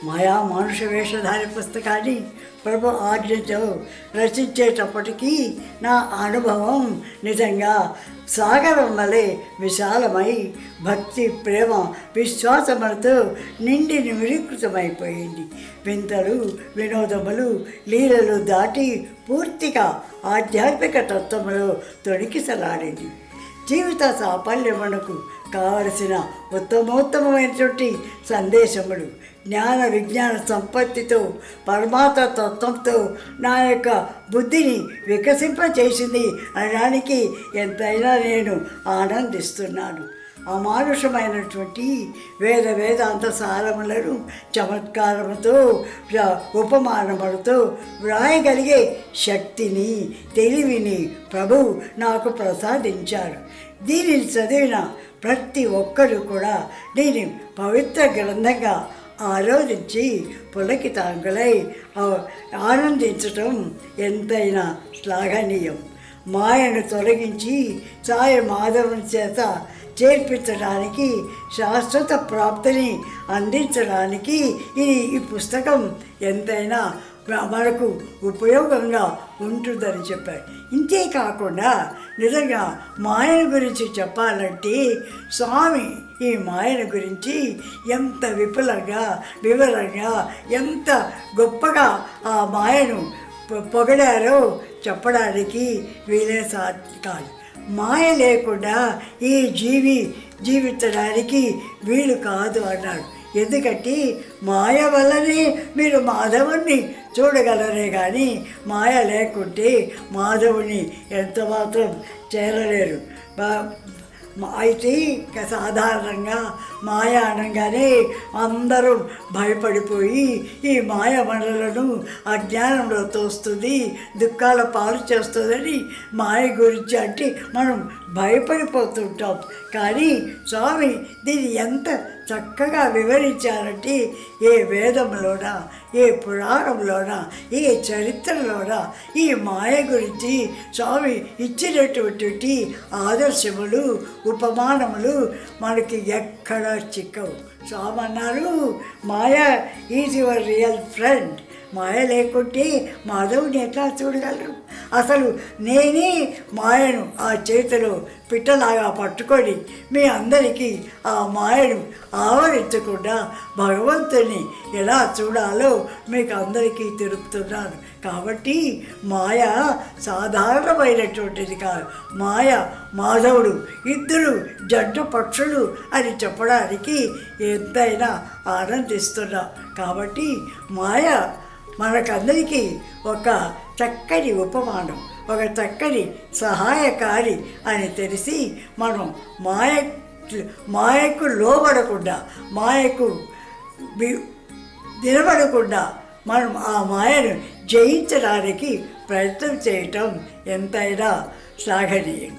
మాయా మానుష వేషధారి పుస్తకాన్ని ప్రభు ఆజ్ఞతో రచించేటప్పటికీ నా అనుభవం నిజంగా సాగరం వలె విశాలమై భక్తి, ప్రేమ, విశ్వాసములతో నిండి నిమిరీకృతమైపోయింది. వింతలు, వినోదములు, లీలలు దాటి పూర్తిగా ఆధ్యాత్మిక తత్వములో తొణికిసలాడింది. జీవిత సాఫల్యమునకు కావలసిన ఉత్తమోత్తమైనటువంటి సందేశములు జ్ఞాన విజ్ఞాన సంపత్తితో పరమాత్మ తత్వంతో నా యొక్క బుద్ధిని వికసింపచేసింది అనడానికి ఎంతైనా నేను ఆనందిస్తున్నాను. అమానుషమైనటువంటి వేదాంత సారములను చమత్కారముతో ఉపమానములతో వ్రాయగలిగే శక్తిని, తెలివిని ప్రభువు నాకు ప్రసాదించారు. దీనిని చదివిన ప్రతి ఒక్కరూ కూడా దీని పవిత్ర గ్రంథంగా ఆలోచించి పులకితాంగులై ఆనందించటం ఎంతైనా శ్లాఘనీయం. మాయను తొలగించి సాయ మాధవుని చేత చేర్పించడానికి, శాశ్వత ప్రాప్తిని అందించడానికి ఈ పుస్తకం ఎంతైనా మనకు ఉపయోగంగా ఉంటుందని చెప్పారు. ఇంతేకాకుండా నిజంగా మాయను గురించి చెప్పాలంటే స్వామి ఈ మాయను గురించి ఎంత విపులంగా, వివరంగా, ఎంత గొప్పగా ఆ మాయను పొగడారో చెప్పడానికి వీలే కాదు. మాయ లేకుండా ఈ జీవించడానికి వీలు కాదు అన్నాడు. ఎందుకంటే మాయ వల్లనే మీరు మాధవుణ్ణి చూడగలరే కానీ మాయ లేకుంటే మాధవుని ఎంత మాత్రం చేరలేరు. అయితే సాధారణంగా మాయ అనగానే అందరూ భయపడిపోయి ఈ మాయ మనలను అజ్ఞానంలో తోస్తుంది, దుఃఖాల పాలు చేస్తుందని మాయ గురించి అంటే మనం భయపడిపోతుంటాం. కానీ స్వామి దీన్ని ఎంత చక్కగా వివరించారంటే ఏ వేదంలోనా, ఏ పురాణంలోనా, ఏ చరిత్రలోనా ఈ మాయ గురించి స్వామి ఇచ్చినటువంటి ఆదర్శములు, ఉపమానములు మనకి ఎక్కడా చిక్కవు. స్వామి అన్నారు, మాయ ఈజ్ యువర్ రియల్ ఫ్రెండ్. మాయ లేకుంటే మాధవుని ఎట్లా చూడగలరు? అసలు నేనే మాయను ఆ చేతిలో పిట్టలాగా పట్టుకొని మీ అందరికీ ఆ మాయను ఆవరించకుండా భగవంతుని ఎలా చూడాలో మీకు అందరికీ తెలుపుతున్నాను. కాబట్టి మాయ సాధారణమైనటువంటిది కాదు. మాయ మాధవుడు ఇద్దరు జంట పక్షులు అని చెప్పడానికి ఎంతైనా ఆనందిస్తున్నాం. కాబట్టి మాయ మనకందరికీ ఒక చక్కని ఉపమానం, ఒక చక్కని సహాయకారి అని తెలిసి మనం మాయకు లోబడకుండా, మాయకు నిలబడకుండా మనం ఆ మాయను జయించడానికి ప్రయత్నం చేయటం ఎంతైనా శ్లాఘనీయం.